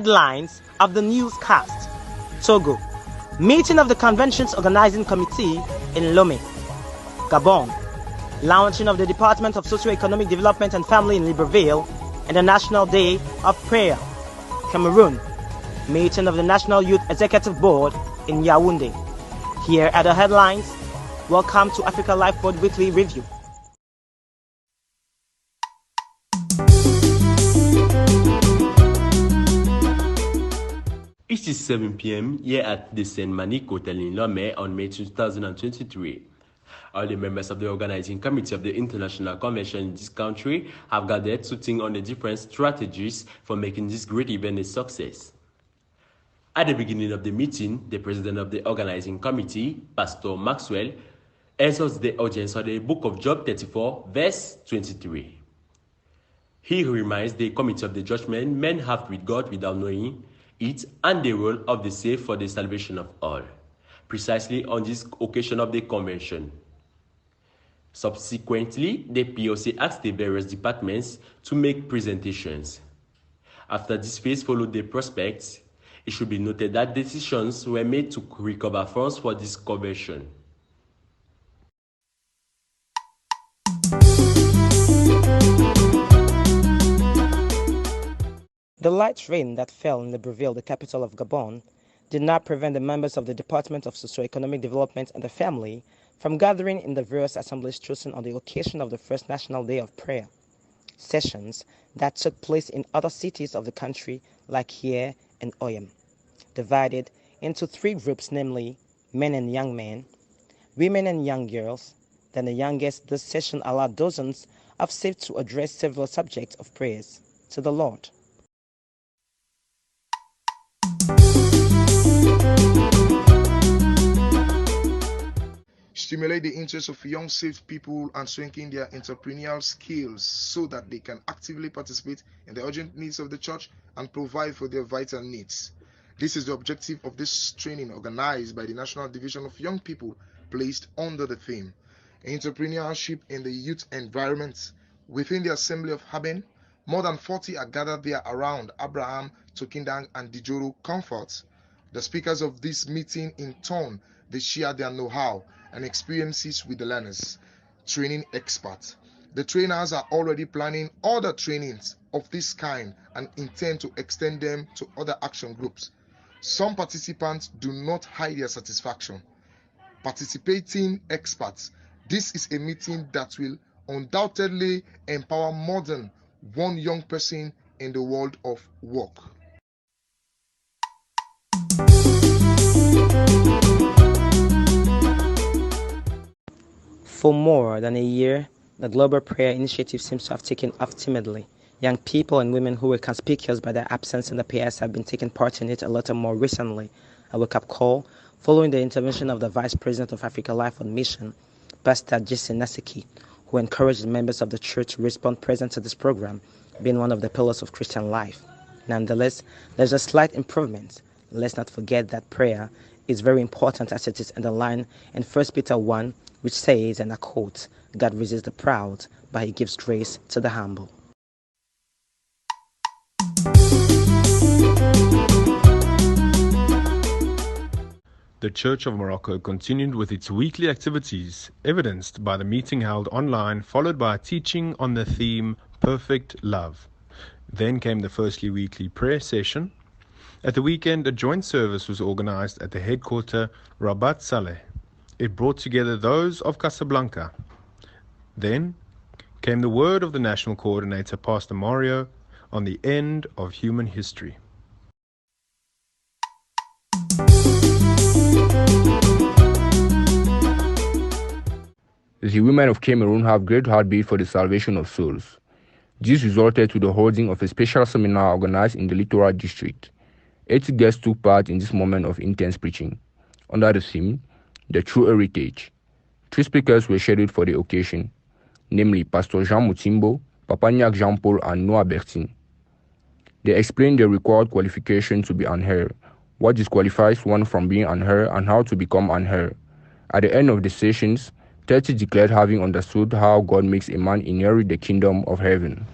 Headlines of the newscast. Togo. Meeting of the Convention's Organizing Committee in Lomé. Gabon. Launching of the Department of Socio-Economic Development and Family in Libreville and the National Day of Prayer. Cameroon. Meeting of the National Youth Executive Board in Yaoundé. Here are the headlines. Welcome to Africa Life Board Weekly Review. It is 7 p.m. here at the Saint Manic Hotel in Lomé on May 2023. All the members of the organizing committee of the International Convention in this country have gathered to think on the different strategies for making this great event a success. At the beginning of the meeting, the president of the organizing committee, Pastor Maxwell, exhorts the audience on the book of Job 34, verse 23. He reminds the committee of the judgment men have with God without knowing it and the role of the saved for the salvation of all, precisely on this occasion of the convention. Subsequently, the POC asked the various departments to make presentations. After this phase followed the prospects, it should be noted that decisions were made to recover funds for this convention. The light rain that fell in Libreville, the capital of Gabon, did not prevent the members of the Department of Socio-Economic Development and the Family from gathering in the various assemblies chosen on the occasion of the first National Day of Prayer. Sessions that took place in other cities of the country like here and Oyem, divided into three groups, namely men and young men, women and young girls. Then the youngest, this session allowed dozens of saved to address several subjects of prayers to the Lord. Stimulate the interest of young saved people and strengthen their entrepreneurial skills so that they can actively participate in the urgent needs of the church and provide for their vital needs. This is the objective of this training organized by the National Division of Young People, placed under the theme Entrepreneurship in the Youth Environment. Within the Assembly of Haben, more than 40 are gathered there around Abraham, Tokindang, and Dijoro Comfort. The speakers of this meeting in turn, they share their know-how and experiences with the learners, training experts. The trainers are already planning other trainings of this kind and intend to extend them to other action groups. Some participants do not hide their satisfaction. Participating experts, this is a meeting that will undoubtedly empower more than one young person in the world of work. For more than a year, the Global Prayer Initiative seems to have taken off timidly. Young people and women who were conspicuous by their absence in the prayers have been taking part in it a little more recently. A wake-up call following the intervention of the Vice President of Africa Life on Mission, Pastor Jesse Nasiki, who encouraged members of the church to respond present to this program, being one of the pillars of Christian life. Nonetheless, there's a slight improvement. Let's not forget that prayer is very important, as it is underlined in 1 Peter 1, which says, and I quote, God resists the proud, but he gives grace to the humble. The Church of Morocco continued with its weekly activities, evidenced by the meeting held online, followed by a teaching on the theme Perfect Love. Then came the firstly weekly prayer session. At the weekend, a joint service was organized at the headquarters Rabat Saleh. It brought together those of Casablanca. Then came the word of the national coordinator, Pastor Mario, on the end of human history. The women of Cameroon have great heartbeat for the salvation of souls. This resulted to the holding of a special seminar organized in the Littoral District. 80 guests took part in this moment of intense preaching. Under the theme, The True Heritage, 3 speakers were scheduled for the occasion, namely Pastor Jean Mutimbo, Papagnac Jean-Paul, and Noah Bertin. They explained the required qualification to be an heir, what disqualifies one from being an heir, and how to become an heir. At the end of the sessions, 30 declared having understood how God makes a man inherit the kingdom of heaven.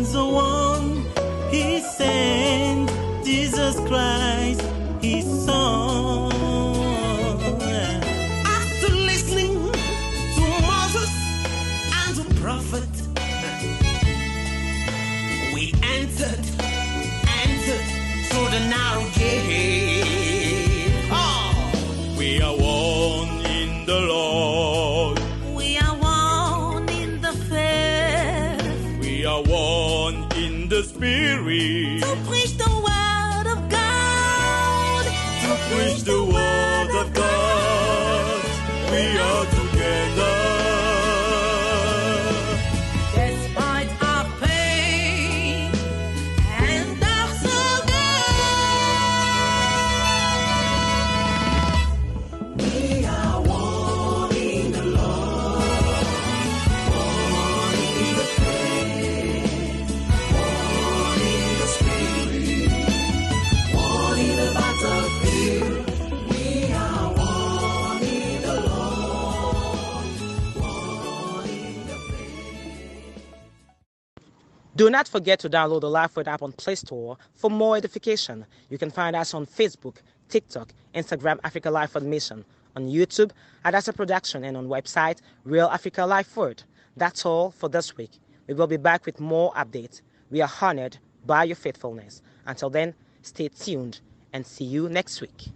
and the one He sent, Jesus Christ, His Son. After listening to Moses and the prophet, we entered through the narrow gate. Oh, we are one in the Lord. We are one in the faith. We are one in the Spirit. To preach the word of God. To preach the word of God. We are together. Despite our pain and our struggle, we are one in the Lord, one in the faith, one in the Spirit, one in the battlefield. We are one in the Lord, one in the faith. Do not forget to download the LifeWord app on Play Store for more edification. You can find us on Facebook, TikTok, Instagram, Africa LifeWord Mission, on YouTube, Adasa Production, and on website, Real Africa LifeWord. That's all for this week. We will be back with more updates. We are honored by your faithfulness. Until then, stay tuned and see you next week.